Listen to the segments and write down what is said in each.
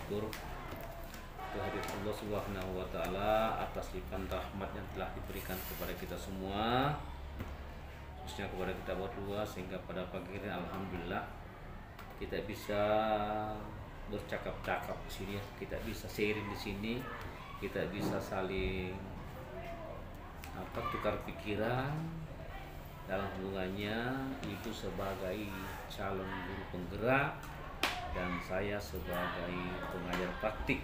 bersyukur kehadirat Allah Subhanahu wa taala atas limpahan rahmat yang telah diberikan kepada kita semua, khususnya kepada kita berdua, sehingga pada pagi ini alhamdulillah kita bisa bercakap-cakap di sini, kita bisa sharing di sini, kita bisa saling tukar pikiran dalam hubungannya. Itu sebagai calon guru penggerak dan saya sebagai pengajar praktik.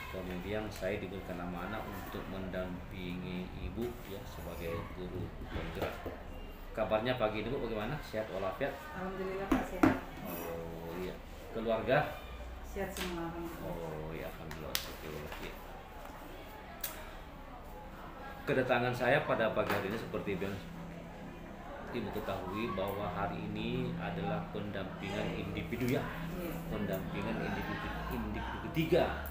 Kemudian saya diberikan amanah untuk mendampingi ibu ya sebagai guru penggerak. Kabarnya pagi ini Bu bagaimana? Sehat walafiat? Alhamdulillah Pak, sehat. Oh iya. Keluarga? Sehat semua alhamdulillah. Oh ya, alhamdulillah. Ya. Kedatangan saya pada pagi hari ini seperti yang Ibu ketahui bahwa hari ini adalah pendampingan individu ya. Pendampingan individu ketiga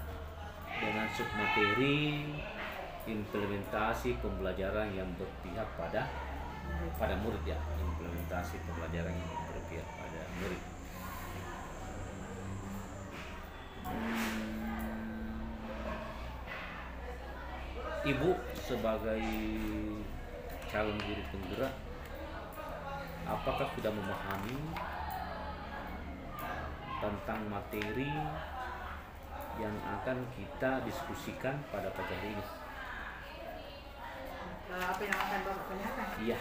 dengan submateri implementasi pembelajaran yang berpihak pada murid ya, implementasi pembelajaran yang berpihak pada murid. Ibu sebagai calon guru penggerak, apakah sudah memahami tentang materi yang akan kita diskusikan pada pagi hari ini? Apa yang akan Bapak tanyakan? Iya.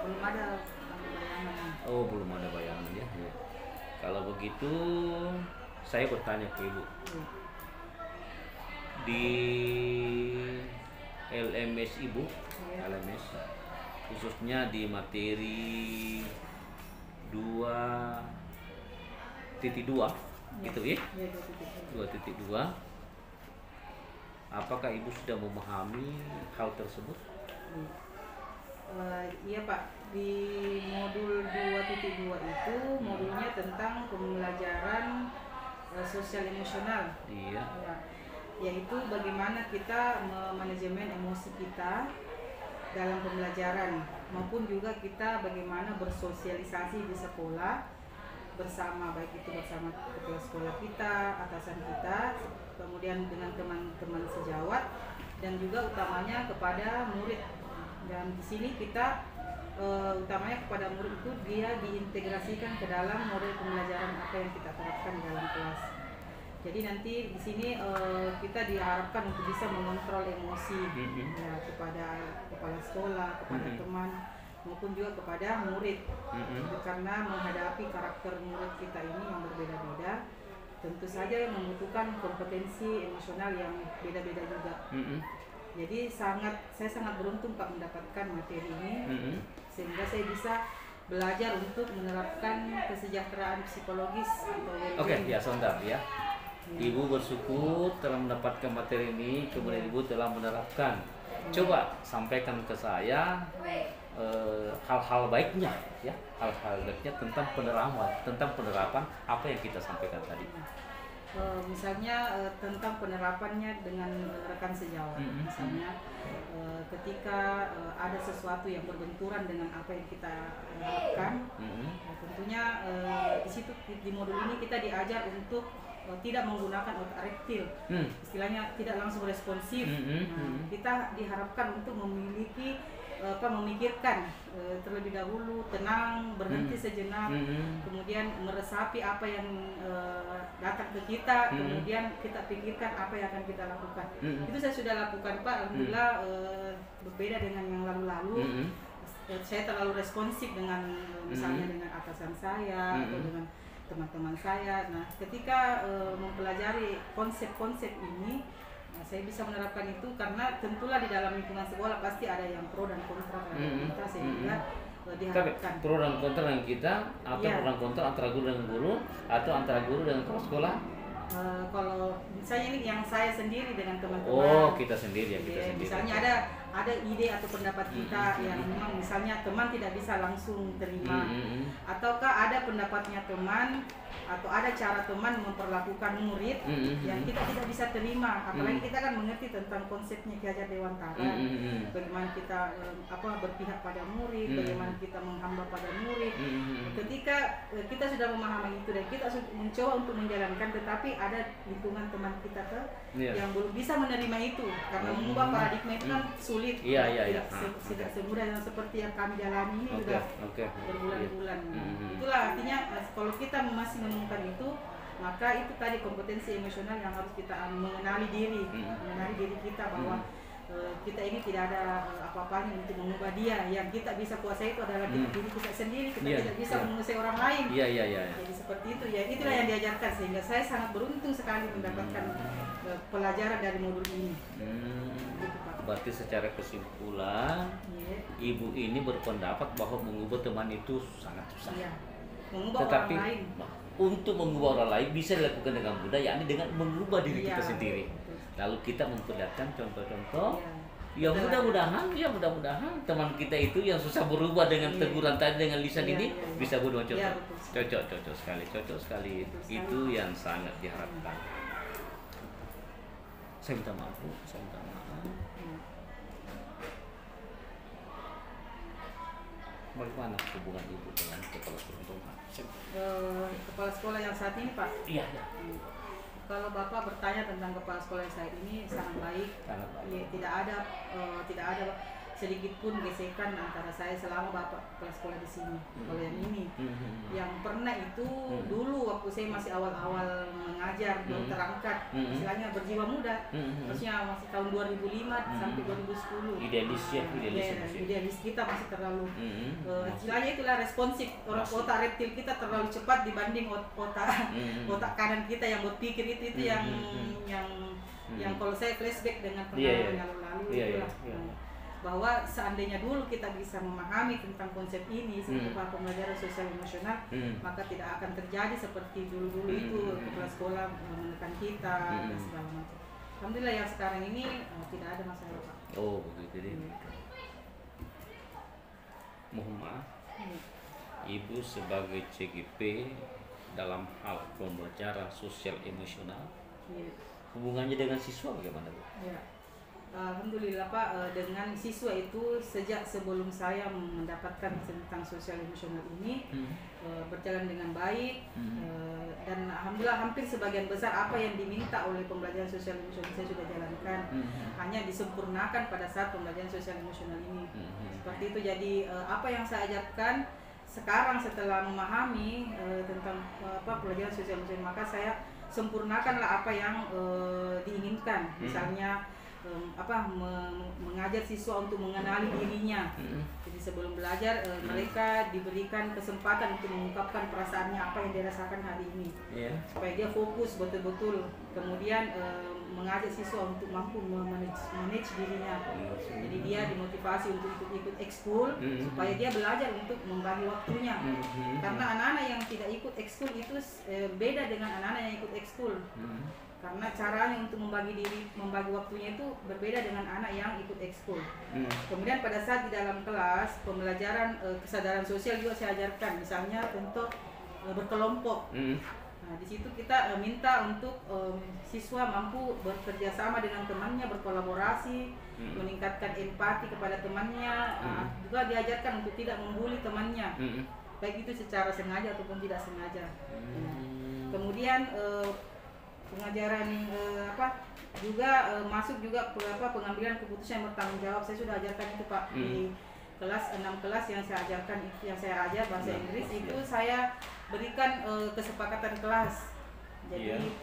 Belum ada bayangan. Oh, belum ada bayangan ya. Kalau begitu saya bertanya ke Ibu. Di LMS Ibu, LMS khususnya di materi 2.2 gitu ya? 2.2. Apakah Ibu sudah memahami hal tersebut? Iya Pak, di modul 2.2 itu modulnya tentang pembelajaran sosial emosional. Iya. Ya, yaitu bagaimana kita memanajemen emosi kita dalam pembelajaran, maupun juga kita bagaimana bersosialisasi di sekolah bersama, baik itu bersama kepala sekolah kita, atasan kita, kemudian dengan teman-teman sejawat, dan juga utamanya kepada murid. Dan di sini kita utamanya kepada murid itu dia diintegrasikan ke dalam model pembelajaran apa yang kita terapkan di dalam kelas. Jadi nanti di sini kita diharapkan untuk bisa mengontrol emosi ya, kepada kepala sekolah, kepada teman, maupun juga kepada murid. Karena menghadapi karakter murid kita ini yang berbeda-beda, tentu saja membutuhkan kompetensi emosional yang beda-beda juga. Jadi saya sangat beruntung Pak mendapatkan materi ini, sehingga saya bisa belajar untuk menerapkan kesejahteraan psikologis atau Oke, ya sebentar ya. Ibu bersyukur telah mendapatkan materi ini, kemudian Ibu telah menerapkan. Coba sampaikan ke saya hal-hal baiknya ya, hal-hal baiknya tentang penerapan apa yang kita sampaikan tadi. Misalnya tentang penerapannya dengan rekan sejawat. Misalnya ketika ada sesuatu yang berbenturan dengan apa yang kita harapkan, tentunya di situ di modul ini kita diajar untuk tidak menggunakan otak rektil, istilahnya tidak langsung responsif. Kita diharapkan untuk memikirkan terlebih dahulu, tenang, berhenti sejenak, kemudian meresapi apa yang datang ke kita, kemudian kita pikirkan apa yang akan kita lakukan. Itu saya sudah lakukan Pak, alhamdulillah. Berbeda dengan yang lalu-lalu. Saya terlalu responsif dengan misalnya dengan atasan saya atau dengan teman-teman saya. Nah, ketika mempelajari konsep-konsep ini, saya bisa menerapkan itu, karena tentulah di dalam lingkungan sekolah pasti ada yang pro dan kontra terhadap kita, sehingga diharapkan. Pro dan kontra dengan kita, atau pro dan kontra antara guru dengan guru, atau antara guru dengan kepala sekolah? Kalau misalnya ini yang saya sendiri dengan teman-teman. Oh, kita sendiri ya, kita sendiri. Misalnya ada ada ide atau pendapat kita yang memang misalnya teman tidak bisa langsung terima, ataukah ada pendapatnya teman atau ada cara teman memperlakukan murid yang kita tidak bisa terima, apalagi kita kan mengerti tentang konsepnya Ki Hajar Dewantara, bagaimana kita berpihak pada murid, bagaimana kita menghamba pada murid. Ketika kita sudah memahami itu dan kita mencoba untuk menjalankan, tetapi ada lingkungan teman kita yang belum bisa menerima itu, karena mengubah paradigma itu kan sulit. Tidak semudah yang seperti yang kami jalani ini sudah berbulan-bulan. Itulah artinya kalau kita masih menemukan itu, maka itu tadi kompetensi emosional yang harus kita mengenali diri kita bahwa kita ini tidak ada apa-apanya untuk mengubah dia. Yang kita bisa kuasai itu adalah diri kita sendiri. Kita tidak bisa menguasai orang lain. Jadi seperti itu ya. Itulah yang diajarkan, sehingga saya sangat beruntung sekali mendapatkan pelajaran dari modul ini. Gitu, Pak. Berarti secara kesimpulan, ibu ini berpendapat bahwa mengubah teman itu sangat susah. Mengubah Tetapi orang lain. untuk mengubah orang lain bisa dilakukan dengan mudah, yakni dengan mengubah diri kita sendiri. Lalu kita memperlihatkan contoh-contoh yang mudah-mudahan teman kita itu yang susah berubah dengan teguran tadi, dengan lisan ini bisa berubah contoh. Cocok sekali. Itu yang sangat diharapkan. Saya minta maaf, Bu. Bagaimana hubungan ibu dengan kepala sekolah? Kepala sekolah yang saat ini, Pak? Iya. Kalau Bapak bertanya tentang kepala sekolah yang saat ini, sangat baik. Tidak ada sedikit pun gesekan antara saya selama Bapak kepala sekolah di sini. Kalau yang ini, yang pernah itu dulu waktu saya masih awal-awal mengajar, baru terangkat, istilahnya berjiwa muda, maksudnya masih tahun 2005 sampai 2010. Idealis kita masih terlalu, istilahnya itulah responsif. Otak reptil kita terlalu cepat dibanding otak kanan kita yang berpikir itu yang kalau saya flashback dengan pengalaman yang lalu itulah. Bahwa seandainya dulu kita bisa memahami tentang konsep ini seperti pembelajaran sosial emosional, maka tidak akan terjadi seperti dulu-dulu itu kepala sekolah menekan kita dan segala macam. Alhamdulillah yang sekarang ini tidak ada masalah, Pak. Oh begitu deh. Mohon maaf, Ibu sebagai CGP dalam hal pembelajaran sosial emosional, hubungannya dengan siswa bagaimana, Bu? Alhamdulillah, Pak, dengan siswa itu sejak sebelum saya mendapatkan tentang sosial emosional ini berjalan dengan baik, dan alhamdulillah hampir sebagian besar apa yang diminta oleh pembelajaran sosial emosional saya sudah jalankan, hanya disempurnakan pada saat pembelajaran sosial emosional ini. Seperti itu. Jadi apa yang saya ajarkan sekarang setelah memahami tentang pembelajaran sosial emosional, maka saya sempurnakanlah apa yang diinginkan, misalnya mengajar siswa untuk mengenali dirinya. Jadi sebelum belajar mereka diberikan kesempatan untuk mengungkapkan perasaannya, apa yang dia rasakan hari ini, supaya dia fokus betul-betul. Kemudian mengajak siswa untuk mampu manage dirinya. Jadi dia dimotivasi untuk ikut ekskul, supaya dia belajar untuk membagi waktunya. Karena anak-anak yang tidak ikut ekskul itu beda dengan anak-anak yang ikut ekskul. Karena caranya untuk membagi waktunya itu berbeda dengan anak yang ikut ekskul. Kemudian pada saat di dalam kelas pembelajaran kesadaran sosial juga saya ajarkan, misalnya untuk berkelompok. Nah, di situ kita minta untuk siswa mampu bekerja sama dengan temannya, berkolaborasi, meningkatkan empati kepada temannya. Juga diajarkan untuk tidak membuli temannya, baik itu secara sengaja ataupun tidak sengaja. Kemudian pengajaran juga masuk juga pengambilan keputusan yang bertanggung jawab. Saya sudah ajarkan itu, Pak, di kelas 6 kelas yang saya ajarkan, yang saya ajar bahasa Inggris itu saya berikan kesepakatan kelas. Jadi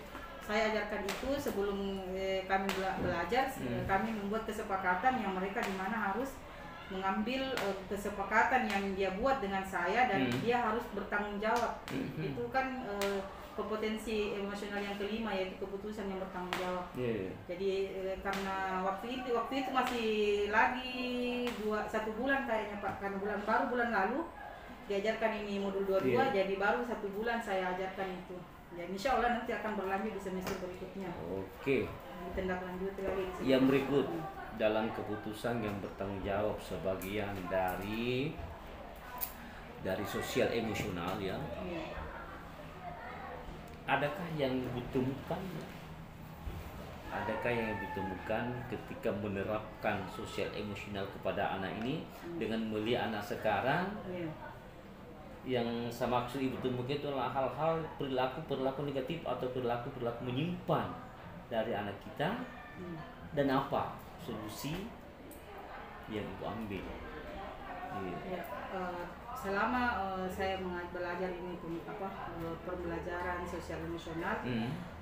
saya ajarkan itu sebelum kami belajar, kami membuat kesepakatan yang mereka di mana harus mengambil kesepakatan yang dia buat dengan saya dan dia harus bertanggung jawab. Itu kan kompetensi emosional yang kelima, yaitu keputusan yang bertanggung jawab. Jadi karena waktu itu masih lagi 1 bulan kayaknya, Pak, karena bulan lalu diajarkan ini modul 22, jadi baru 1 bulan saya ajarkan itu. Ya insya Allah nanti akan berlanjut di semester berikutnya. Oke. Ditindaklanjuti lagi. Yang berikut, dalam keputusan yang bertanggung jawab sebagian dari sosial emosional ya, Iya. adakah yang ditemukan? Adakah yang ditemukan ketika menerapkan sosial emosional kepada anak ini dengan melihat anak sekarang? Iya. Yang saya maksud ibu temukan itu adalah hal-hal perilaku negatif atau perilaku menyimpan dari anak kita, dan apa solusi yang ibu ambil? Iya. Ya, selama saya belajar ini pembelajaran sosial emosional,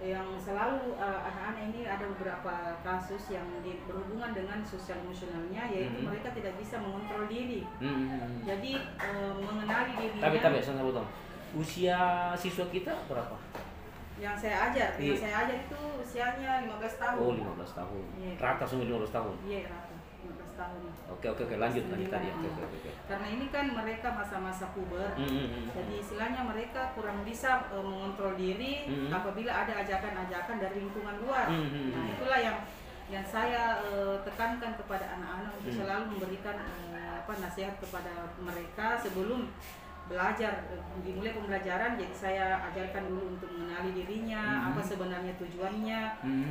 yang selalu anak-anak ini ada beberapa kasus yang berhubungan dengan sosial emosionalnya, yaitu mereka tidak bisa mengontrol diri. Jadi mengenali dirinya. Tapi saya potong. Usia siswa kita berapa? Yang saya ajar, itu usianya 15 tahun. Oh, 15 tahun. Iya. Rata semua 15 tahun. Iya, rata 15 tahun. Oke, lanjut tadi. Oke. Karena ini kan mereka masa-masa puber, jadi istilahnya mereka kurang bisa mengontrol diri apabila ada ajakan-ajakan dari lingkungan luar. Nah, itulah yang saya tekankan kepada anak-anak untuk selalu memberikan nasihat kepada mereka sebelum belajar, dimulai pembelajaran. Jadi saya ajarkan dulu untuk mengenali dirinya, apa sebenarnya tujuannya,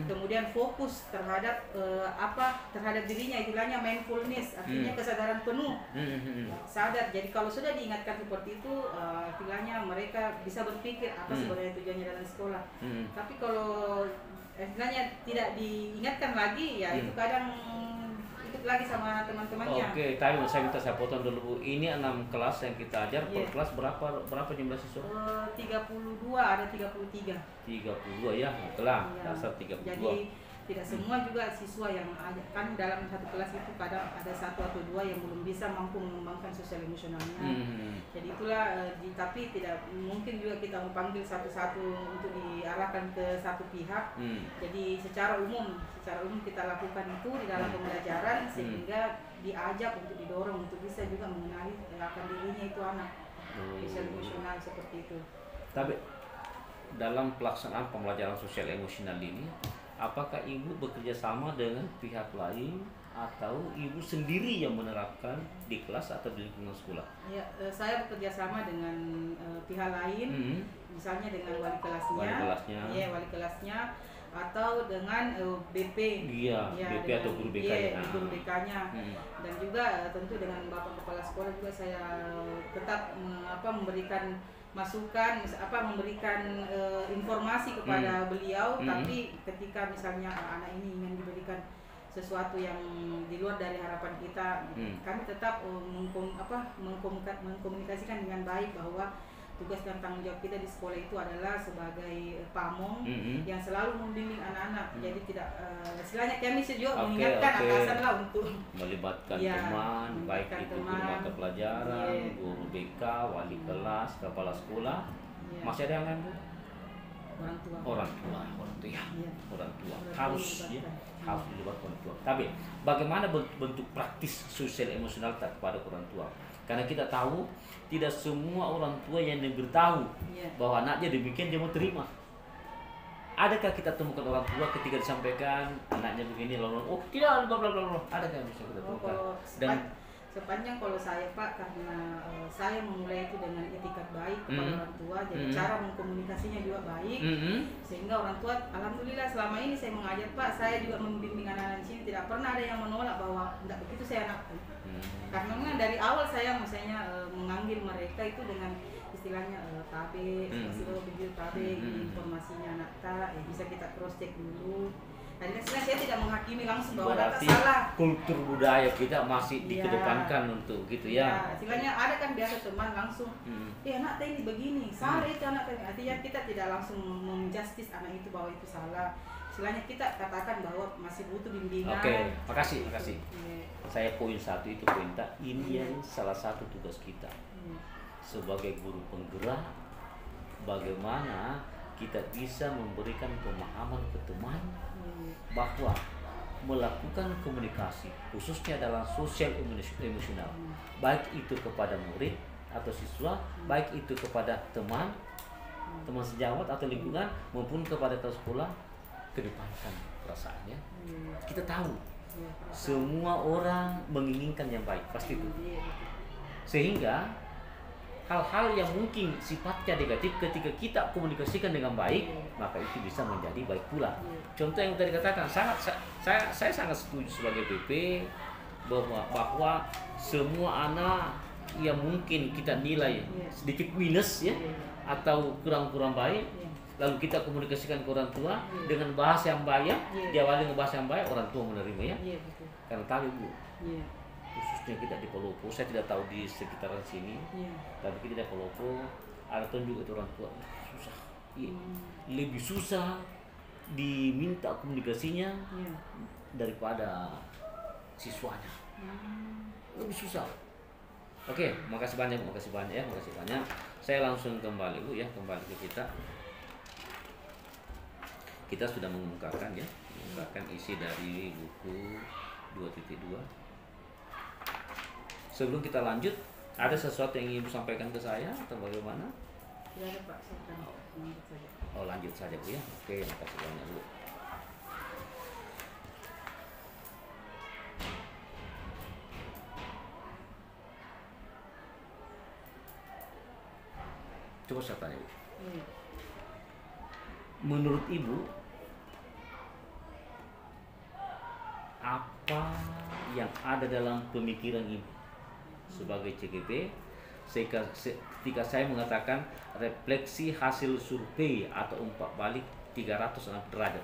kemudian fokus terhadap terhadap dirinya, istilahnya mindfulness, artinya kesadaran penuh, sadar. Jadi kalau sudah diingatkan seperti itu, istilahnya mereka bisa berpikir apa sebenarnya tujuannya dalam sekolah. Tapi kalau istilahnya tidak diingatkan lagi, ya itu kadang ikut lagi sama teman-temannya. Oke, tadi saya potong dulu Bu. Ini 6 kelas yang kita ajar. Per kelas berapa jumlah siswa? 32, ada 33. 32 ya, kelas dasar 32. Jadi tidak semua juga siswa yang ada, kan dalam satu kelas itu kadang ada 1 atau 2 yang belum bisa mampu mengembangkan sosial emosionalnya. Jadi itulah, tapi tidak mungkin juga kita memanggil satu-satu untuk diarahkan ke satu pihak. Jadi secara umum kita lakukan itu di dalam pembelajaran, sehingga diajak untuk didorong untuk bisa juga mengenali akan dirinya itu anak, sosial emosional seperti itu. Tapi dalam pelaksanaan pembelajaran sosial emosional ini, apakah ibu bekerja sama dengan pihak lain atau ibu sendiri yang menerapkan di kelas atau di lingkungan sekolah? Ya, saya bekerja sama dengan pihak lain, misalnya dengan wali kelasnya, atau dengan BP, BP atau guru BK-nya. Guru BK-nya, dan juga tentu dengan Bapak Kepala Sekolah juga saya tetap memberikan masukan, memberikan informasi kepada beliau. Tapi ketika misalnya anak ini ingin diberikan sesuatu yang di luar dari harapan kita, kami tetap mengkomunikasikan dengan baik bahwa tugas dan tanggung jawab kita di sekolah itu adalah sebagai pamong yang selalu membimbing anak-anak. Jadi tidak istilahnya kami juga mengingatkan atasan lah untuk melibatkan teman, baik itu guru mata pelajaran, guru BK, wali kelas, kepala sekolah. Masih ada yang lain Bu? Orang tua harus dilibatkan orang tua. Tapi bagaimana bentuk praktis sosial emosional kepada orang tua? Karena kita tahu tidak semua orang tua yang diberitahu bahwa anaknya demikian dia mau terima. Adakah kita temukan orang tua ketika disampaikan anaknya begini lalu tidak bla bla bla? Adakah yang bisa kita temukan? Dan sepanjang kalau saya Pak, karena saya memulai itu dengan etikat baik kepada orang tua, jadi cara mengkomunikasinya juga baik, sehingga orang tua alhamdulillah selama ini saya mengajar Pak, saya juga membimbing anak-anak di sini tidak pernah ada yang menolak bahwa tidak begitu saya anak. Karena memang dari awal saya misalnya mengambil mereka itu dengan istilahnya KB, begitu KB, informasinya anak bisa kita cross check dulu. Dan saya tidak menghakimi langsung bahwa data salah. Kultur budaya kita masih dikedepankan untuk gitu ya. Istilahnya ada kan biasa teman langsung, anak ini begini, salah itu anak tadi. Artinya kita tidak langsung menjustis anak itu bahwa itu salah. Istilahnya kita katakan bahwa masih butuh bimbingan. Oke, makasih. Saya poin 1 itu poin ini yang salah satu tugas kita sebagai guru penggerak, bagaimana kita bisa memberikan pemahaman ke teman bahwa melakukan komunikasi khususnya dalam sosial emosional, baik itu kepada murid atau siswa, baik itu kepada teman sejawat atau lingkungan, maupun kepada sekolah, kedepankan perasaannya. Kita tahu Iya, Semua orang menginginkan yang baik, pasti itu. Iya, betul. Sehingga hal-hal yang mungkin sifatnya negatif ketika kita komunikasikan dengan baik, maka itu bisa menjadi baik pula. Contoh yang tadi katakan, saya sangat setuju sebagai PP bahwa semua anak yang mungkin kita nilai sedikit minus ya, atau kurang baik, lalu kita komunikasikan ke orang tua dengan bahasa yang baik, diawali dengan bahasa yang baik, orang tua menerima ya. Karena tadi Bu, khususnya kita di Palopo, saya tidak tahu di sekitaran sini, tapi kita di Palopo ada tunjuk itu orang tua susah, lebih susah diminta komunikasinya daripada siswanya, lebih susah. Oke, makasih banyak ya, makasih banyak. Saya langsung kembali Bu ya, kembali ke kita. Kita sudah mengungkapkan isi dari buku 2.2. Sebelum kita lanjut, ada sesuatu yang ingin Ibu sampaikan ke saya atau bagaimana? Tidak ada Pak, saya akan lanjut saja. Oh, lanjut saja Bu ya. Oke, makasih banyak Bu. Coba saya tanya Bu. Menurut Ibu, apa yang ada dalam pemikiran Ibu sebagai CGP ketika saya mengatakan refleksi hasil survei atau umpak balik 360 derajat?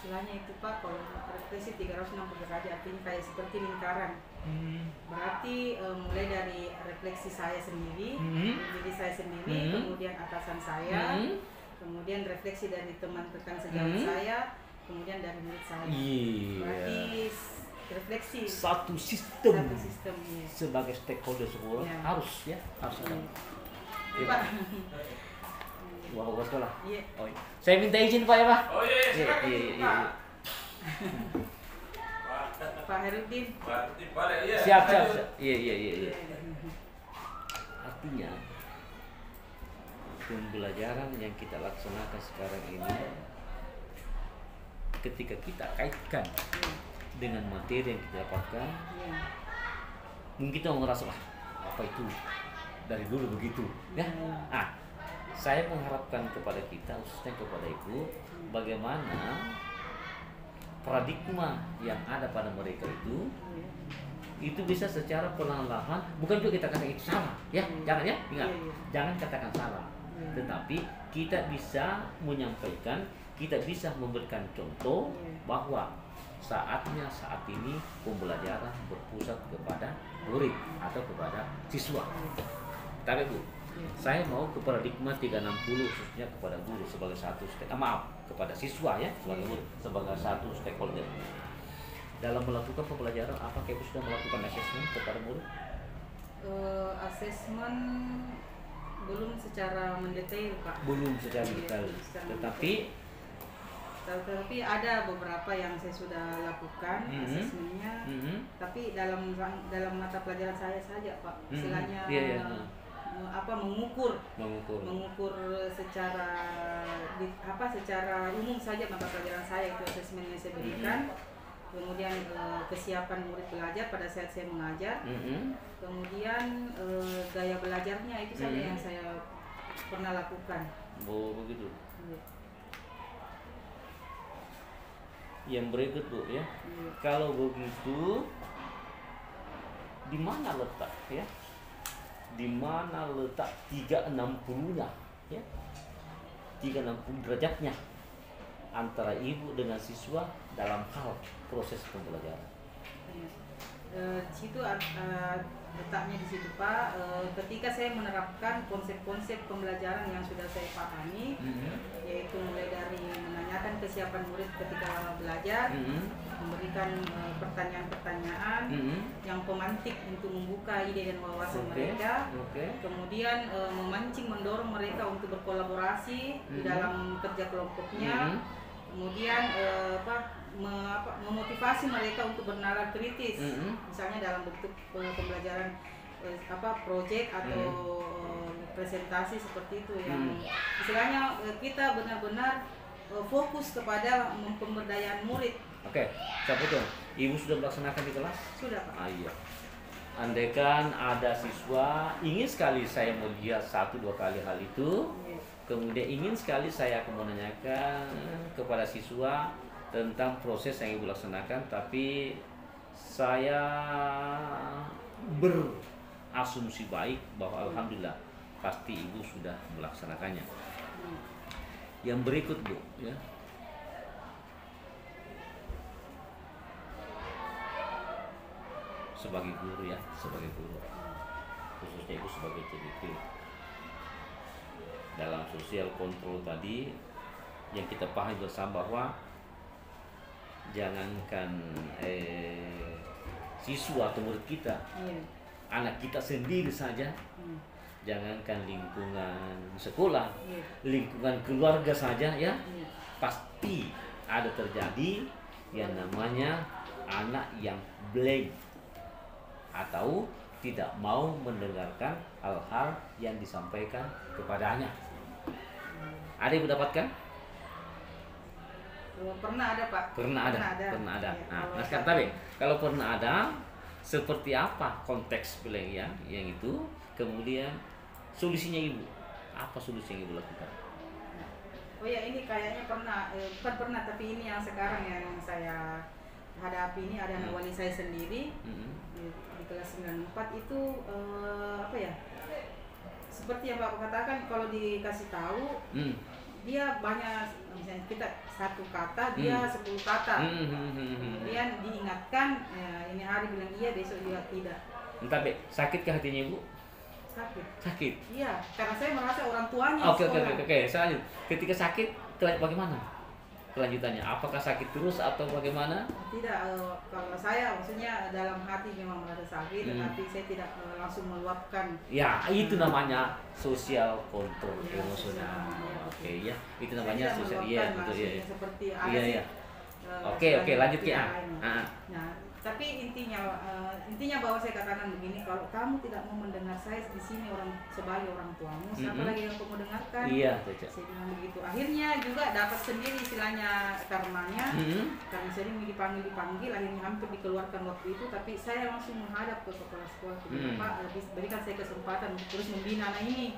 Istilahnya itu Pak, kalau refleksi 360 derajat artinya kayak seperti lingkaran. Berarti mulai dari refleksi saya sendiri, diri saya sendiri, kemudian atasan saya, kemudian refleksi dari teman rekan sejawat saya, kemudian dari murid saya. Berarti refleksi satu sistem ya. Sebagai stakeholder semua harus ada. Pak. Wah, bagus sekolah. Iya. Oh, iya. Saya minta izin Pak ya Pak. Oh iya, Iya. Pak Herudin. Siap. Iya. Artinya pembelajaran yang kita laksanakan sekarang ini, ketika kita kaitkan dengan materi yang kita dapatkan, mungkin kita merasa apa itu dari dulu begitu ya. Saya mengharapkan kepada kita, khususnya kepada Ibu, bagaimana paradigma yang ada pada mereka itu bisa secara perlahan-lahan, bukan juga kita katakan itu salah ya, jangan ya, ingat, jangan katakan salah, tetapi kita bisa menyampaikan, kita bisa memberikan contoh bahwa saat ini pembelajaran berpusat kepada murid atau kepada siswa. Tapi Bu, saya mau ke paradigma 360 khususnya kepada guru sebagai satu kepada siswa ya, sebagai murid, sebagai satu stakeholder. Dalam melakukan pembelajaran, apakah Ibu sudah melakukan asesmen kepada murid? Asesmen belum secara mendetail Pak. Belum secara detail, tetapi ada beberapa yang saya sudah lakukan asesmennya, tapi dalam mata pelajaran saya saja Pak, istilahnya mengukur secara umum saja mata pelajaran saya, itu asesmen yang saya berikan. Kemudian kesiapan murid belajar pada saat saya mengajar, kemudian gaya belajarnya itu saja yang saya pernah lakukan. Oh begitu. Yang berikut Bu ya, kalau begitu di mana letak ya? Di mana letak 360-nya ya? 360 derajatnya antara Ibu dengan siswa dalam hal proses pembelajaran. Di situ letaknya di situ Pak. Ketika saya menerapkan konsep-konsep pembelajaran yang sudah saya pahami, yaitu mulai dari menanyakan kesiapan murid ketika belajar, memberikan pertanyaan-pertanyaan yang pemantik untuk membuka ide dan wawasan mereka, kemudian memancing mendorong mereka untuk berkolaborasi di dalam kerja kelompoknya, kemudian memotivasi mereka untuk bernalar kritis, misalnya dalam bentuk pembelajaran proyek atau presentasi seperti itu, yang istilahnya kita benar-benar fokus kepada pemberdayaan murid Oke, saya potong. Ibu sudah melaksanakan di kelas? Sudah Pak. Iya. Andaikan ada siswa ingin sekali saya melihat 1-2 kali hal itu, Iya. kemudian ingin sekali saya akan menanyakan kepada siswa tentang proses yang ibu laksanakan, tapi saya berasumsi baik bahwa alhamdulillah pasti ibu sudah melaksanakannya. Yang berikut Bu, ya. Sebagai guru ya, sebagai guru, khususnya ibu sebagai CDP, dalam sosial kontrol tadi yang kita pahami bersama bahwa jangankan siswa atau murid kita, Iya. anak kita sendiri saja, jangankan lingkungan sekolah, Iya. lingkungan keluarga saja ya, Iya. pasti ada terjadi yang namanya anak yang blank atau tidak mau mendengarkan hal-hal yang disampaikan kepadanya. Ada yang mendapatkan? Pernah ada Pak. Pernah ada. Iya, Nah, kalau sekarang tapi kalau pernah ada, seperti apa konteks blank yang itu? Kemudian solusinya ibu, apa solusi yang ibu lakukan? Oh ya, ini kayaknya pernah, bukan pernah, tapi ini yang sekarang yang saya hadapi ini ada anak wali saya sendiri di kelas 94 itu apa ya? Seperti yang Bapak katakan, kalau dikasih tahu dia banyak, misalnya kita satu kata dia 10 kata, kemudian diingatkan ini hari bilang iya, besok juga tidak. Entah Be, sakitkah hatinya ibu? Sakit. Iya, karena saya merasa orang tuanya. Oke. Saya ketika sakit bagaimana kelanjutannya? Apakah sakit terus atau bagaimana? Tidak, kalau saya maksudnya dalam hati memang merasa sakit, tetapi saya tidak langsung meluapkan. Ya, itu namanya sosial kontrol Ya, emosional. ya, Oke ya, itu namanya sosial. Iya, betul ya. Seperti ada Iya, sih, iya. Oke, lanjut ya. Nah, tapi intinya bahwa saya katakan begini, kalau kamu tidak mau mendengar saya di sini sebagai orang tuamu, siapa lagi yang kamu dengarkan? Iya, saya bilang begitu. Akhirnya juga dapat sendiri istilahnya karmanya, karena sering dipanggil, akhirnya hampir dikeluarkan waktu itu, tapi saya langsung menghadap ke kepala sekolah, Pak, berikan saya kesempatan untuk terus membina anak ini,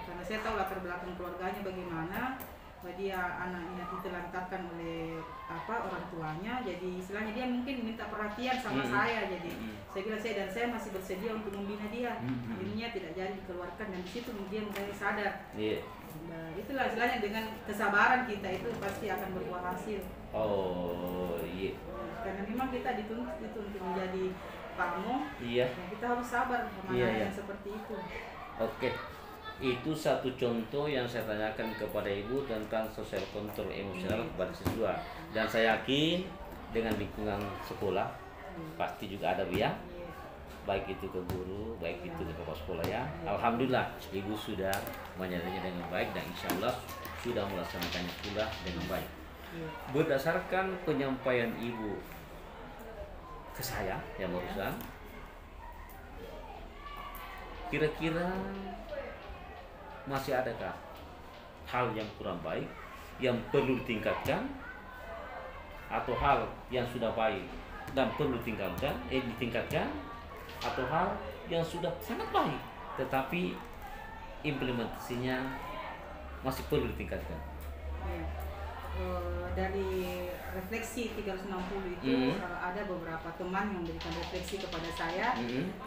karena saya tahu latar belakang keluarganya bagaimana. Dia anaknya ditelantarkan oleh orang tuanya, jadi istilahnya dia mungkin minta perhatian sama saya, jadi saya bilang saya masih bersedia untuk membina dia. Akhirnya tidak jadi dikeluarkan, dan di situ dia mulai sadar. Nah, itulah istilahnya dengan kesabaran kita itu pasti akan berbuah hasil. Oh iya. Karena memang kita dituntut itu untuk menjadi pamong. Iya. Nah, kita harus sabar sama yang seperti itu. Oke. Itu satu contoh yang saya tanyakan kepada ibu tentang sosial kontrol emosional kepada siswa, dan saya yakin dengan lingkungan sekolah pasti juga ada ya, baik itu ke guru, baik itu ke kepala sekolah ya. Alhamdulillah ibu sudah menyadarinya dengan baik dan insya Allah sudah melaksanakannya pula dengan baik. Berdasarkan penyampaian ibu ke saya yang barusan, kira-kira masih adakah hal yang kurang baik yang perlu ditingkatkan, atau hal yang sudah baik dan perlu ditingkatkan, atau hal yang sudah sangat baik tetapi implementasinya masih perlu ditingkatkan? Dari refleksi 360 itu ada beberapa teman yang memberikan refleksi kepada saya,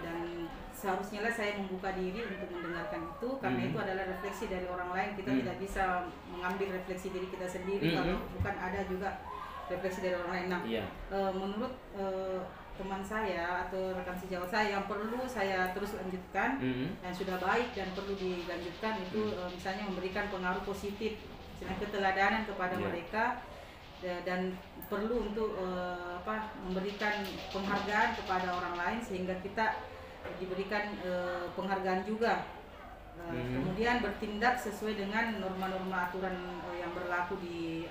dan seharusnya lah saya membuka diri untuk mendengarkan itu, karena itu adalah refleksi dari orang lain. Kita tidak bisa mengambil refleksi diri kita sendiri kalau bukan ada juga refleksi dari orang lain. Nah, menurut teman saya atau rekan sejawat saya yang perlu saya terus lanjutkan, yang sudah baik dan perlu dilanjutkan itu misalnya memberikan pengaruh positif, misalnya keteladanan kepada mereka, dan perlu untuk memberikan penghargaan kepada orang lain sehingga kita diberikan penghargaan juga. Kemudian bertindak sesuai dengan norma-norma aturan yang berlaku di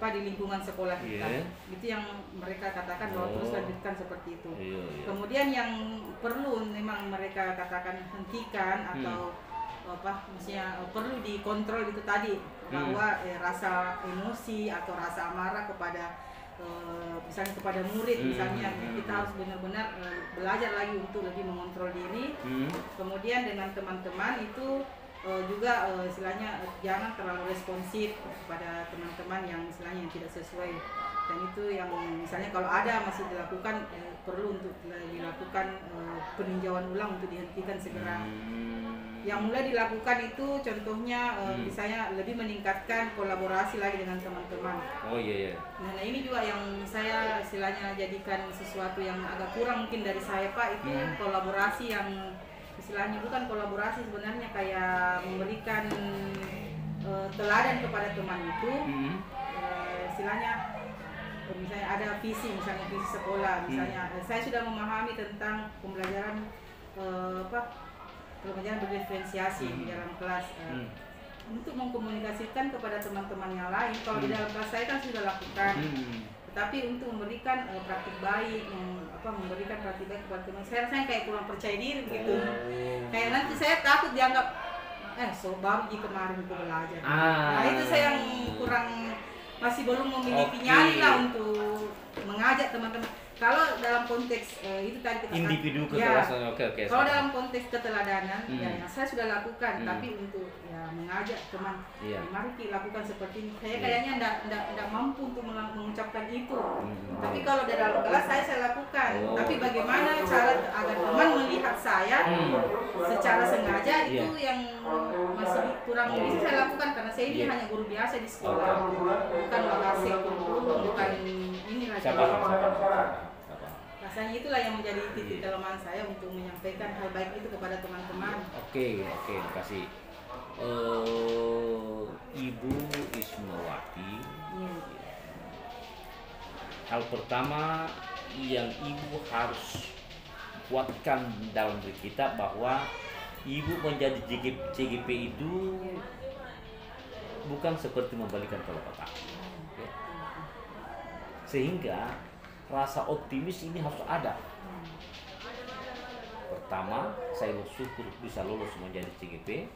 lingkungan sekolah kita. Itu yang mereka katakan bahwa terus lanjutkan seperti itu. Kemudian yang perlu memang mereka katakan hentikan atau maksudnya perlu dikontrol itu tadi, bahwa rasa emosi atau rasa amarah kepada misalnya kepada murid misalnya kita harus benar-benar belajar lagi untuk lebih mengontrol diri. Kemudian dengan teman-teman itu juga istilahnya jangan terlalu responsif kepada teman-teman yang istilahnya yang tidak sesuai, dan itu yang misalnya kalau ada masih dilakukan perlu untuk dilakukan peninjauan ulang untuk dihentikan segera. Yang mulai dilakukan itu contohnya misalnya lebih meningkatkan kolaborasi lagi dengan teman-teman. Oh iya. Nah ini juga yang saya istilahnya jadikan sesuatu yang agak kurang mungkin dari saya Pak, itu kolaborasi yang istilahnya bukan kolaborasi sebenarnya kayak memberikan teladan kepada teman itu. Istilahnya misalnya ada visi, misalnya visi sekolah, misalnya saya sudah memahami tentang pembelajaran pembelajaran berdiferensiasi di dalam kelas, untuk mengkomunikasikan kepada teman-teman yang lain. Kalau di dalam kelas saya kan sudah lakukan, tetapi untuk memberikan praktik baik, memberikan praktik baik kepada teman saya kayak kurang percaya diri begitu. Kayak nanti saya takut dianggap so baru di kemarin aku belajar. Nah itu saya yang kurang, masih belum memiliki nyali lah untuk mengajak teman-teman. Kalau dalam konteks itu tadi kita individu keteladanan, oke. Kalau dalam konteks keteladanan, ya saya sudah lakukan, tapi untuk ya mengajak teman, mari kita lakukan seperti ini. Saya kayaknya tidak mampu untuk mengucapkan itu. Tapi kalau di dalam kelas saya lakukan. Tapi bagaimana cara agar teman melihat saya secara sengaja itu yang masih kurang bisa saya lakukan, karena saya ini hanya guru biasa di sekolah, bukan wakasek, bukan ini lah. Rasanya itulah yang menjadi titik kelemahan saya untuk menyampaikan hal baik itu kepada teman-teman. Oke, terima kasih. Ibu Ismawati, hal pertama yang ibu harus kuatkan dalam diri kita bahwa ibu menjadi CGP itu bukan seperti membalikan telapak tangan, sehingga rasa optimis ini harus ada. Pertama, saya bersyukur bisa lolos menjadi CGP.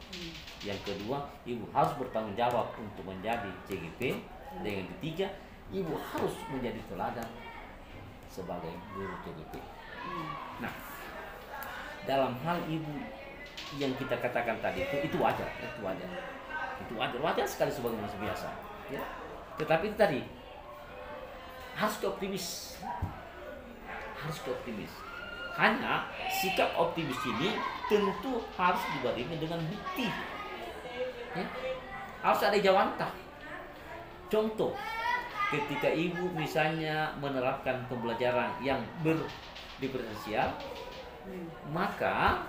Yang kedua, ibu harus bertanggung jawab untuk menjadi CGP. Dan yang ketiga, ibu harus menjadi teladan sebagai guru CGP. Nah, dalam hal ibu yang kita katakan tadi itu wajar, wajar sekali sebagai manusia biasa. Ya. Tetapi itu tadi harus optimis. Hanya sikap optimis ini tentu harus dibarengi dengan bukti. Ya. Harus ada jawantah. Contoh, ketika ibu misalnya menerapkan pembelajaran yang berdiferensial, maka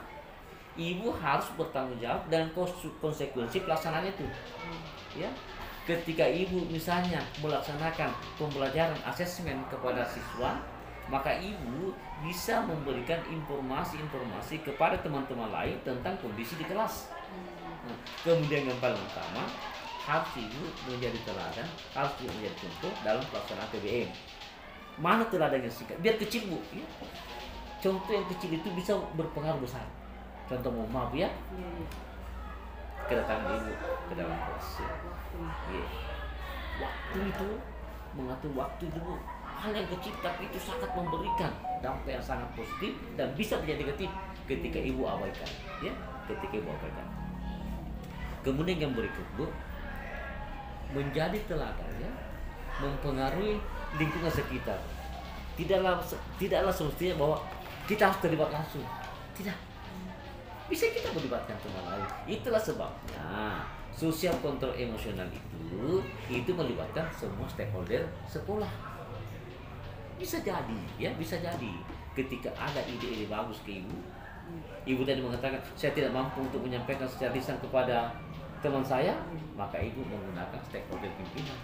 ibu harus bertanggung jawab dan konsekuensi pelaksanaan itu. Ya. Ketika ibu misalnya melaksanakan pembelajaran asesmen kepada siswa, maka ibu bisa memberikan informasi-informasi kepada teman-teman lain tentang kondisi di kelas. Kemudian yang paling utama, harus ibu menjadi teladan, harus ibu menjadi contoh dalam pelaksanaan PBM. Mana teladannya sih? Biar kecil bu, ya. Contoh yang kecil itu bisa berpengaruh besar. Contoh maaf ya, kedatangan ibu ke dalam kelas. Waktu itu, mengatur waktu itu hal yang kecil tapi itu sangat memberikan dampak yang sangat positif dan bisa menjadi negatif ketika ibu abaikan, ya, Kemudian yang berikut bu, menjadi teladan, ya, mempengaruhi lingkungan sekitar. Tidaklah semestinya bahwa kita harus terlibat langsung, tidak. Bisa kita melibatkan teman lain. Itulah sebabnya sosial kontrol emosional itu melibatkan semua stakeholder sekolah. Bisa jadi ketika ada ide-ide bagus ke ibu tadi mengatakan saya tidak mampu untuk menyampaikan secara lisan kepada teman saya, maka ibu menggunakan stakeholder pimpinan.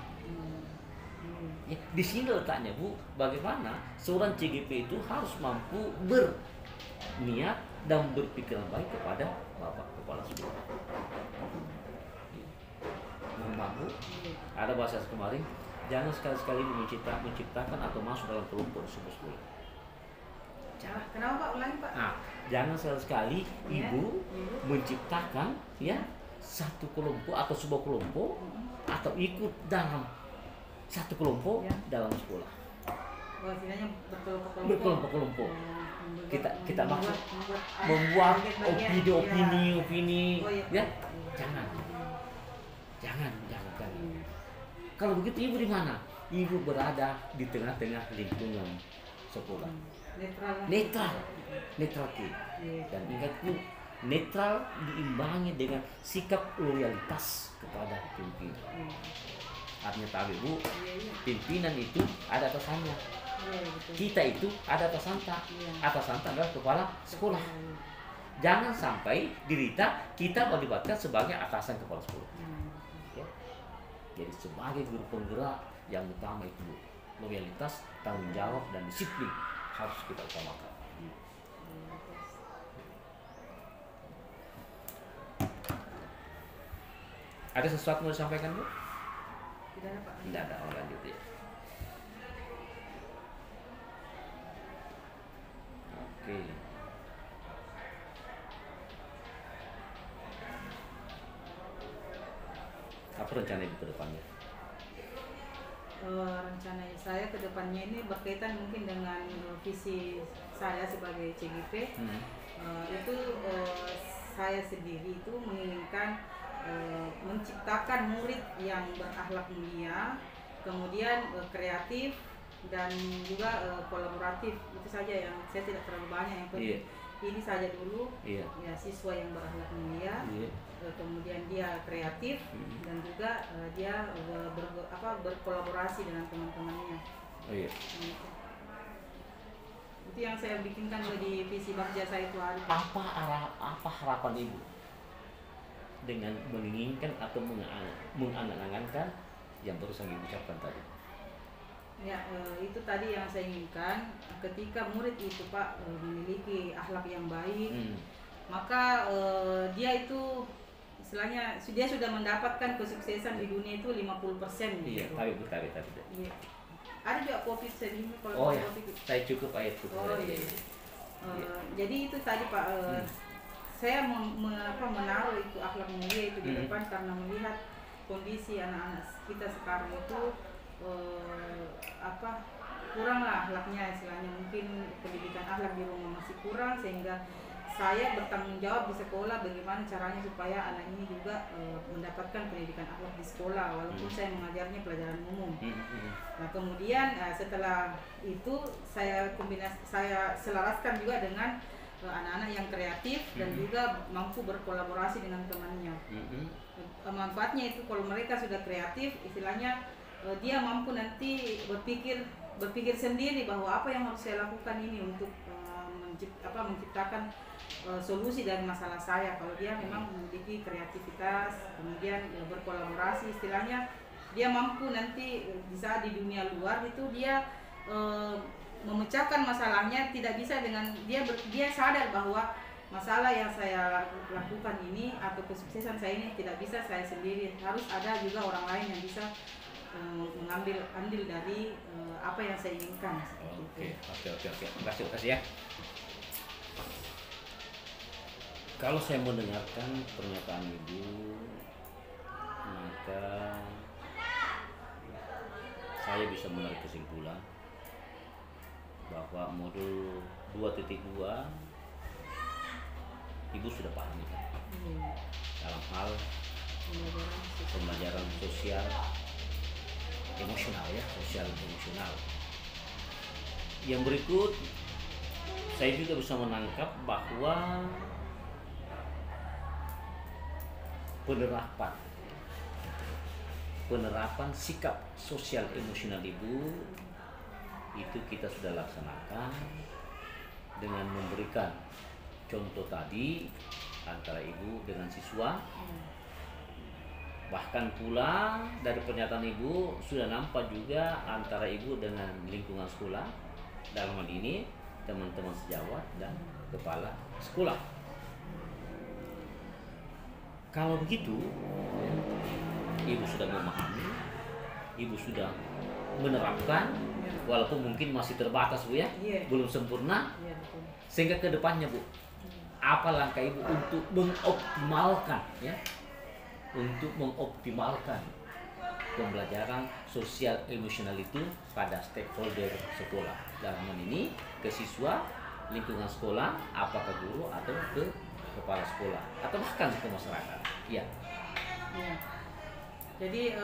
Ya, di sini letaknya bu, bagaimana seorang CGP itu harus mampu berniat dan berpikiran baik kepada Bapak Kepala Sekolah. Mampu, ada bahasa kemarin, jangan sekali-sekali menciptakan atau masuk dalam kelompok sebuah sekolah. Kenapa Pak? Ulangi Pak. Nah, jangan sekali-sekali ibu menciptakan satu kelompok atau sebuah kelompok atau ikut dalam satu kelompok Ya. dalam sekolah. Oh, istilahnya berkelompok-kelompok. Berkelompok-kelompok. Kita maksud membuat membuat bagian-bagian, opini, Oh, iya. ya jangan. Kalau begitu ibu di mana? Ibu berada di tengah-tengah lingkungan sekolah. Netral. Iya. Dan ingat bu, netral diimbangi dengan sikap loyalitas kepada pimpinan. Artinya tahu bu, Iya. pimpinan itu ada atasannya. Iya, betul. Kita itu ada atasannya. Iya. Atasannya adalah kepala sekolah. Jangan sampai dirita kita melibatkan sebagai atasan kepala sekolah. Ya. Jadi sebagai guru penggerak yang utama itu bu, loyalitas, tanggung jawab dan disiplin harus kita utamakan. Ada sesuatu mau disampaikan bu? Tidak ada, Pak. Tidak ada, lanjut ya. Oke. Apa rencana ibu ke depannya? Rencana saya ke depannya ini berkaitan mungkin dengan visi saya sebagai CGP. Itu saya sendiri itu menginginkan menciptakan murid yang berakhlak mulia, kemudian kreatif dan juga kolaboratif. Itu saja yang saya tidak terlalu banyak, yang penting ini saja dulu. Ya, siswa yang berakhlak mulia, kemudian dia kreatif dan juga dia berkolaborasi dengan teman-temannya. Itu yang saya bikinkan di visi Bagja saya itu hari. Apa harapan ibu dengan menginginkan atau mengangan-angankan yang barusan ibu ucapkan tadi? Ya, itu tadi yang saya inginkan. Ketika murid itu Pak memiliki akhlak yang baik, maka dia itu istilahnya dia sudah mendapatkan kesuksesan di dunia itu 50%. Iya, gitu. tapi. Iya. Ada juga COVID sendiri ya, kalau COVID. saya cukup ayat itu. Jadi itu tadi Pak, saya menaruh itu akhlak mulia itu di depan karena melihat kondisi anak-anak kita sekarang itu kuranglah akhlaknya, istilahnya mungkin pendidikan akhlak di rumah masih kurang, sehingga saya bertanggung jawab di sekolah bagaimana caranya supaya anak ini juga mendapatkan pendidikan akhlak di sekolah walaupun saya mengajarnya pelajaran umum. Nah kemudian setelah itu saya selaraskan juga dengan anak-anak yang kreatif dan juga mampu berkolaborasi dengan temannya. Manfaatnya itu kalau mereka sudah kreatif, istilahnya dia mampu nanti berpikir sendiri bahwa apa yang harus saya lakukan ini untuk menciptakan solusi dari masalah saya. Kalau dia memang memiliki kreativitas, kemudian berkolaborasi, istilahnya dia mampu nanti bisa di dunia luar itu dia memecahkan masalahnya, tidak bisa dengan dia sadar bahwa masalah yang saya lakukan ini atau kesuksesan saya ini tidak bisa saya sendiri, harus ada juga orang lain yang bisa mengambil andil dari apa yang saya inginkan. Oke. Terima kasih ya. Kalau saya mendengarkan pernyataan ibu, maka saya bisa menarik kesimpulan bahwa modul 2.2 ibu sudah pahami kan? Dalam hal pembelajaran sosial emosional ya, sosial emosional. Yang berikut saya juga bisa menangkap bahwa penerapan sikap sosial emosional ibu itu kita sudah laksanakan dengan memberikan contoh tadi antara ibu dengan siswa. Bahkan pula dari pernyataan ibu sudah nampak juga antara ibu dengan lingkungan sekolah, dalam hal ini teman-teman sejawat dan kepala sekolah. Kalau begitu, ibu sudah memahami, ibu sudah menerapkan, walaupun mungkin masih terbatas bu ya, belum sempurna, sehingga ke depannya bu, apa langkah ibu untuk mengoptimalkan ya, untuk mengoptimalkan pembelajaran sosial emosional itu pada stakeholder sekolah. Dalam hal ini ke siswa, lingkungan sekolah, apakah guru atau ke kepala sekolah atau bahkan ke masyarakat. Ya. Ya. Jadi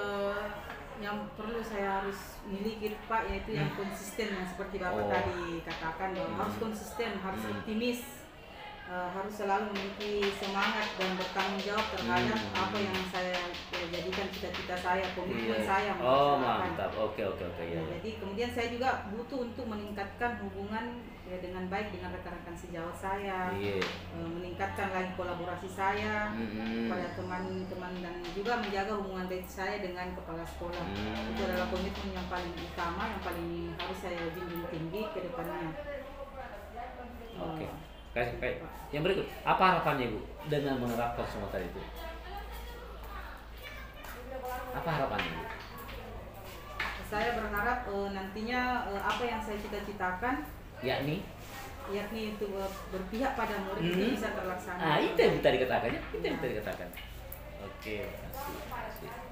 yang perlu saya harus miliki Pak yaitu yang konsisten, yang seperti Bapak tadi katakan bahwa harus konsisten, harus optimis, harus selalu memiliki semangat dan bertanggung jawab terhadap apa yang saya jadikan cita-cita saya, komitmen saya. Mantap. Oke ya. Jadi kemudian saya juga butuh untuk meningkatkan hubungan dengan baik dengan rekan-rekan sejawat saya, meningkatkan lagi kolaborasi saya pada teman-teman dan juga menjaga hubungan baik saya dengan kepala sekolah. Itu adalah komitmen yang paling utama, yang paling harus saya junjung tinggi ke depannya. Oke. Baik. Yang berikut, apa harapannya Ibu dengan menerapkan semua tadi itu? Apa harapannya Ibu? Saya berharap nantinya apa yang saya cita-citakan, yakni itu berpihak pada murid itu bisa terlaksana. Itu yang tadi dikatakannya, Oke, kasih.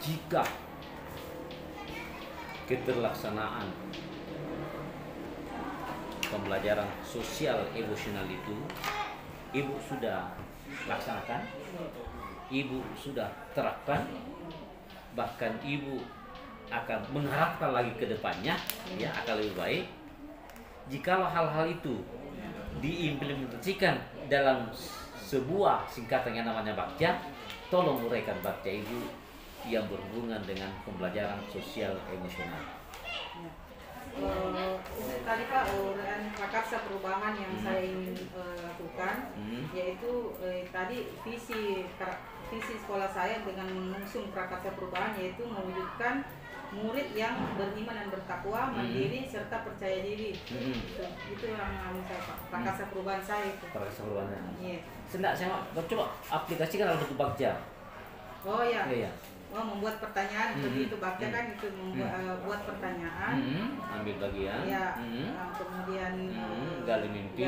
Jika keterlaksanaan pembelajaran sosial emosional itu Ibu sudah laksanakan, Ibu sudah terapkan, bahkan Ibu akan mengharapkan lagi ke depannya, ya akan lebih baik. Jikalau hal-hal itu diimplementasikan dalam sebuah singkatan yang namanya Bakja, tolong uraikan Bakja Ibu yang berhubungan dengan pembelajaran sosial emosional. Tadi Pak, uraian prakarsa perubahan yang saya ingin lakukan, yaitu tadi visi sekolah saya dengan mengusung prakarsa perubahan, yaitu mewujudkan murid yang beriman dan bertakwa, mandiri serta percaya diri. Itu yang saya Pak, prakarsa perubahan saya itu. Prakarsa perubahan. Iya. Saya coba aplikasikan dalam bentuk Bakja. Oh ya. Iya. Membuat pertanyaan begitu Bakja kan itu membuat pertanyaan, ambil bagian, kemudian gali mimpi,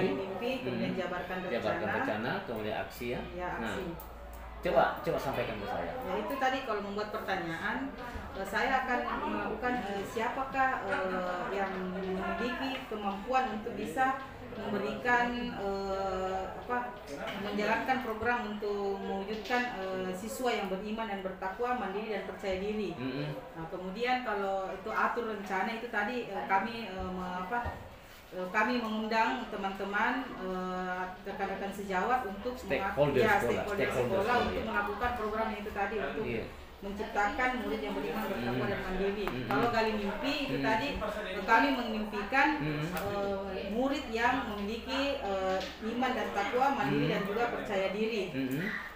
kemudian jabarkan rencana, kemudian aksi ya. Aksi. Coba sampaikan ke saya. Ya itu tadi kalau membuat pertanyaan, saya akan melakukan siapakah yang memiliki kemampuan untuk bisa memberikan menjalankan program untuk mewujudkan siswa yang beriman dan bertakwa, mandiri dan percaya diri. Nah, kemudian kalau itu atur rencana itu tadi kami mengundang teman-teman rekan-rekan sejawat untuk stakeholder sekolah untuk melakukan program itu tadi untuk menciptakan murid yang beriman, bertakwa dan mandiri. Kalau gali mimpi itu tadi kami memimpikan murid yang memiliki iman dan takwa, mandiri dan juga percaya diri.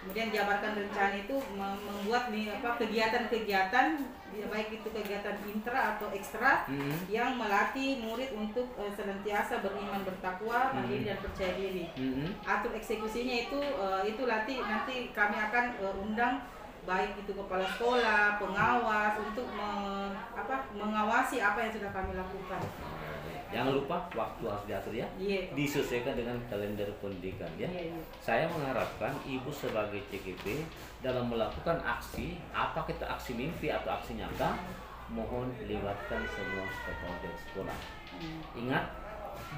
Kemudian jabarkan rencana itu membuat kegiatan-kegiatan, baik itu kegiatan intra atau ekstra yang melatih murid untuk senantiasa beriman, bertakwa, mandiri dan percaya diri. Atur eksekusinya itu nanti kami akan undang baik itu kepala sekolah, pengawas untuk mengawasi apa yang sudah kami lakukan. Jangan lupa waktu harus diatur ya, disesuaikan dengan kalender pendidikan ya. Saya mengharapkan Ibu sebagai CGP dalam melakukan aksi, apakah itu aksi mimpi atau aksi nyata, mohon libatkan semua stakeholder sekolah. Ingat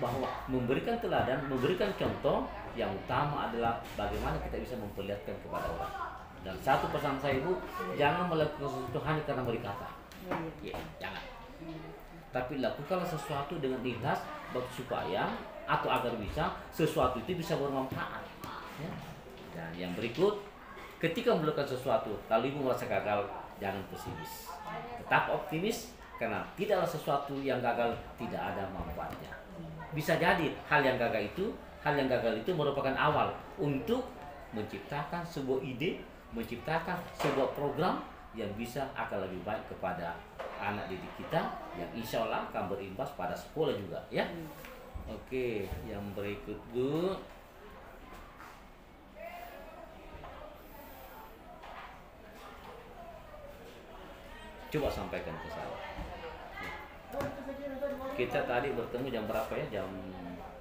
bahwa memberikan teladan, memberikan contoh yang utama adalah bagaimana kita bisa memperlihatkan kepada orang. Dan satu pesan saya Ibu, jangan melakukan sesuatu hanya karena berkata. Jangan. Tapi lakukanlah sesuatu dengan ikhlas supaya atau agar bisa sesuatu itu bisa bermanfaat. Ya. Dan yang berikut, ketika melakukan sesuatu, kalau Ibu merasa gagal, jangan pesimis. Tetap optimis karena tidaklah sesuatu yang gagal tidak ada manfaatnya. Bisa jadi hal yang gagal itu merupakan awal untuk menciptakan sebuah ide, menciptakan sebuah program yang bisa akan lebih baik kepada anak didik kita yang insya Allah akan berimbas pada sekolah juga ya. Oke, yang berikut Bu. Coba sampaikan ke saya. kita tadi bertemu jam berapa ya? Jam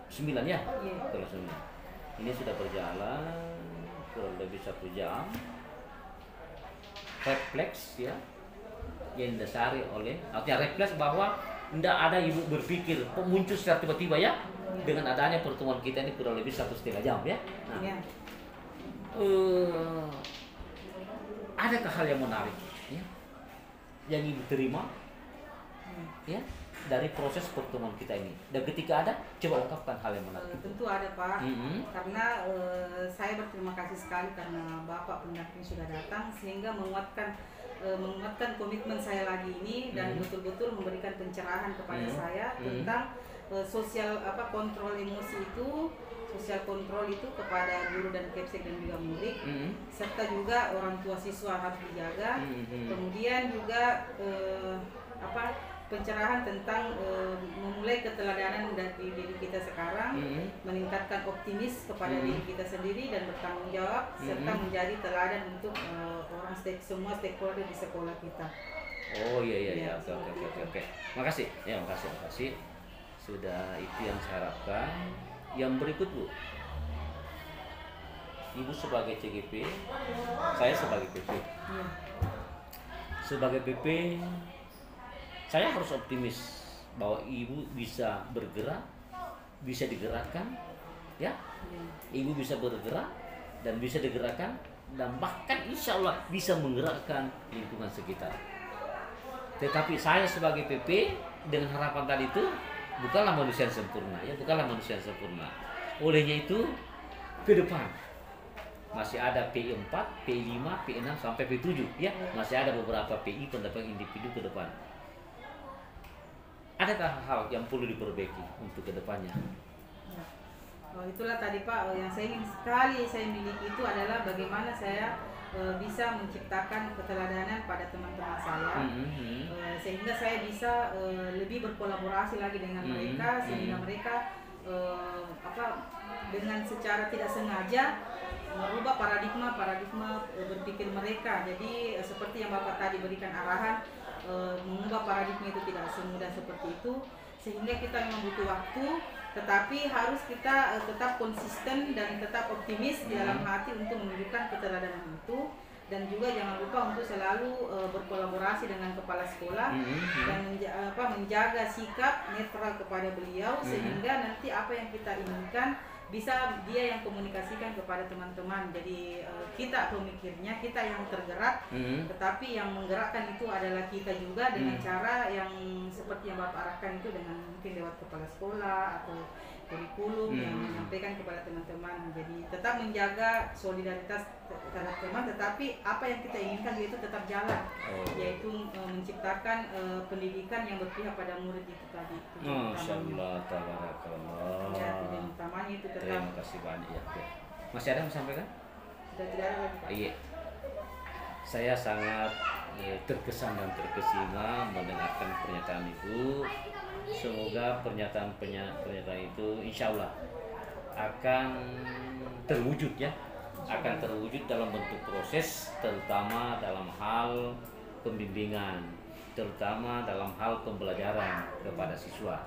9 ya? Iya. Kalau 9. Ini sudah berjalan kurang lebih 1 jam. Refleks ya, yang didasari oleh artinya refleks bahwa tidak ada ibu berpikir kok muncul secara tiba-tiba ya, dengan adanya pertemuan kita ini kurang lebih 1,5 jam ya. Nah, Iya. adakah hal yang menarik ya, yang ibu terima ya dari proses pertemuan kita ini, dan ketika ada coba ungkapkan hal yang menarik. Tentu ada Pak, Mm-hmm. karena saya berterima kasih sekali karena Bapak pendamping sudah datang sehingga menguatkan komitmen saya lagi ini dan betul-betul memberikan pencerahan kepada saya tentang sosial kontrol emosi itu, sosial kontrol itu kepada guru dan kepsek dan juga murid, serta juga orang tua siswa harus dijaga. Kemudian juga pencerahan tentang memulai keteladanan dari diri kita sekarang, meningkatkan optimis kepada diri kita sendiri dan bertanggung jawab, serta menjadi teladan untuk semua stakeholder di sekolah kita. Oh iya. Ya, Oke. Makasih. Ya, makasih. Sudah itu yang saya harapkan. Yang berikut Bu, Ibu sebagai CGP, saya sebagai PP. Ya. Sebagai PP, saya harus optimis bahwa Ibu bisa bergerak, bisa digerakkan, ya. Ibu bisa bergerak dan bisa digerakkan, dan bahkan insya Allah bisa menggerakkan lingkungan sekitar. Tetapi saya sebagai PP dengan harapan tadi itu bukanlah manusia yang sempurna, ya, bukanlah manusia yang sempurna. Olehnya itu ke depan masih ada PI 4, PI 5, PI 6 sampai PI 7, ya. Masih ada beberapa PI pendamping individu ke depan. Adakah hal yang perlu diperbaiki untuk kedepannya? Ya. Itulah tadi Pak, yang saya ingin sekali saya miliki itu adalah bagaimana saya bisa menciptakan keteladanan pada teman-teman saya, sehingga saya bisa lebih berkolaborasi lagi dengan mereka, sehingga mereka dengan secara tidak sengaja merubah paradigma berpikir mereka. Jadi seperti yang Bapak tadi berikan arahan, mengubah paradigma itu tidak semudah seperti itu, sehingga kita memang butuh waktu, tetapi harus kita tetap konsisten dan tetap optimis di dalam hati untuk menunjukkan keteladanan itu, dan juga jangan lupa untuk selalu berkolaborasi dengan kepala sekolah dan menjaga sikap netral kepada beliau, sehingga nanti apa yang kita inginkan bisa dia yang komunikasikan kepada teman-teman. Jadi kita pemikirnya, kita yang tergerak, tetapi yang menggerakkan itu adalah kita juga dengan cara yang seperti yang Bapak arahkan itu, dengan mungkin lewat kepala sekolah atau kurikulum yang menyampaikan kepada teman-teman. Jadi tetap menjaga solidaritas terhadap teman, tetapi apa yang kita inginkan itu tetap jalan, yaitu menciptakan pendidikan yang berpihak pada murid itu tadi. Masya Allah, tabarakallah. Ya, tujuan utamanya itu tetap. Terima kasih banyak ya. Masih ada yang sampaikan? Sudah tidak ada lagi Pak. Iya. Saya sangat terkesan dan terkesima mendengarkan pernyataan Ibu. Semoga pernyataan itu insya Allah akan terwujud ya, akan terwujud dalam bentuk proses, terutama dalam hal pembimbingan, terutama dalam hal pembelajaran kepada siswa,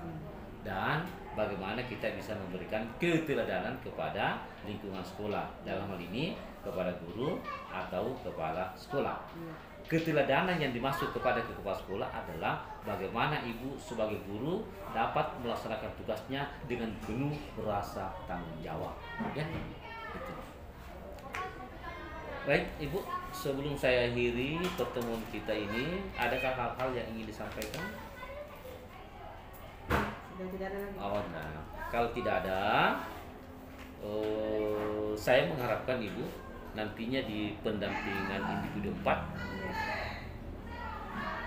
dan bagaimana kita bisa memberikan keteladanan kepada lingkungan sekolah, dalam hal ini kepada guru atau kepala sekolah. Keteladanan yang dimaksud kepada kepala sekolah adalah bagaimana ibu sebagai guru dapat melaksanakan tugasnya dengan penuh rasa tanggung jawab, ya. Itu. Baik, Ibu, sebelum saya akhiri pertemuan kita ini, adakah hal-hal yang ingin disampaikan? Sudah tidak ada lagi. Oh, nah, kalau tidak ada, saya mengharapkan Ibu nantinya di pendampingan individu 4,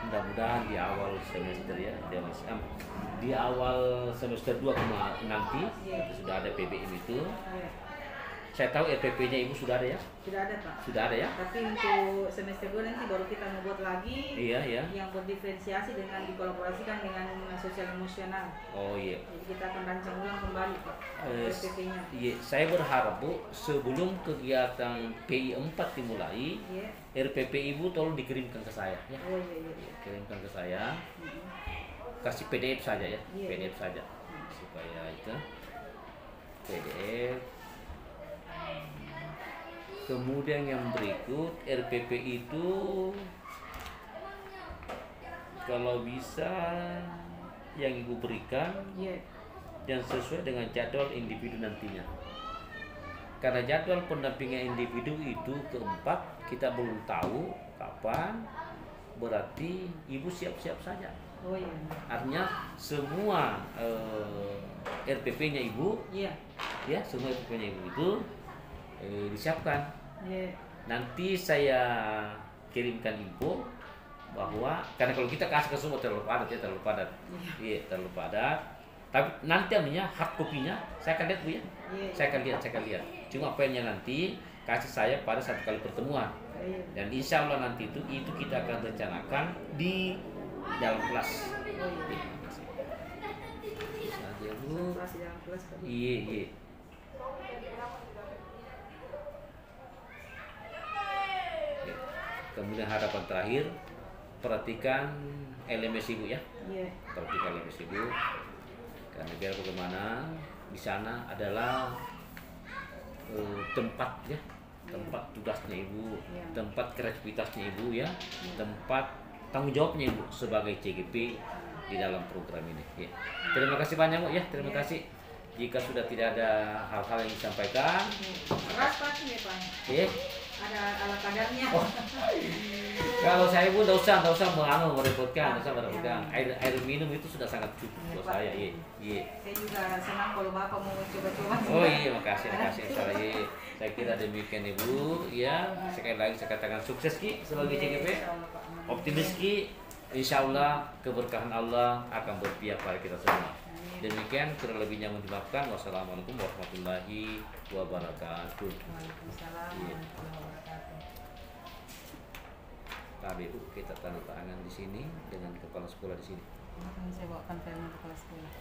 mudah-mudahan di awal semester ya, di awal semester 2 nanti itu sudah ada PBM itu. Saya tahu RPP-nya Ibu sudah ada ya? Sudah ada Pak. Sudah ada ya? Tapi untuk semester 2 nanti baru kita membuat lagi yang berdiferensiasi dengan dikolaborasikan dengan sosial emosional. Oh iya. Jadi kita akan rancang ulang kembali Pak RPP-nya. Iya, saya berharap Bu, sebelum kegiatan PI 4 dimulai, RPP Ibu tolong dikirimkan ke saya ya. Oh iya. Kirimkan ke saya. kasih PDF saja ya, Iya. PDF saja supaya itu PDF. Kemudian yang berikut RPP itu kalau bisa yang ibu berikan Iya. yang sesuai dengan jadwal individu nantinya. Karena jadwal pendampingan individu itu keempat kita belum tahu kapan, berarti ibu siap-siap saja. Oh iya. Artinya semua RPP-nya ibu, Iya. ya semua RPP-nya ibu itu disiapkan. Iya. Nanti saya kirimkan info bahwa karena kalau kita kasih ke semua terlalu padat ya, terlalu padat. Iya, terlalu padat. Tapi nanti ambilnya hard copy-nya saya akan lihat Bu ya. Iya. Saya akan lihat. Cuma pennya nanti kasih saya pada satu kali pertemuan. Iya. Dan insya Allah nanti itu kita akan rencanakan di dalam kelas. Oh iya. Saja Bu. Kelas di dalam kelas Pak. Iya. Oke. Kemudian harapan terakhir, perhatikan LMS ibu ya. Iya. Perhatikan LMS ibu. Karena biar bagaimana di sana adalah tempat ya, tempat tugasnya ibu, Iya. tempat kreativitasnya ibu ya, tempat tanggung jawabnya ibu sebagai CGP di dalam program ini. Ya. Terima kasih banyak Bu ya, terima Iya. kasih. Jika sudah tidak ada hal-hal yang disampaikan, Keras pasti nih Pak. ya. Ada ala kadarnya. Kalau saya Bu tidak usah merepotkan, Air minum itu sudah sangat cukup Iya, buat Pak. saya. Iya. Saya juga senang kalau Bapak mau coba-coba. Oh iya, makasih. Saya kira demikian Ibu. Ya, sekali lagi saya katakan sukses Ki sebagai Iya, CGP. insya Allah, Pak. Optimis Ki, insya Allah keberkahan Allah akan berpihak pada kita semua. Demikian kurang lebihnya mohon dimaafkan. Wassalamualaikum warahmatullahi wabarakatuh. Waalaikumsalam Iya. warahmatullahi wabarakatuh. Tadi Bu kita tanda tangan di sini dengan kepala sekolah di sini. Akan saya bawakan filmnya ke kelas sekolah.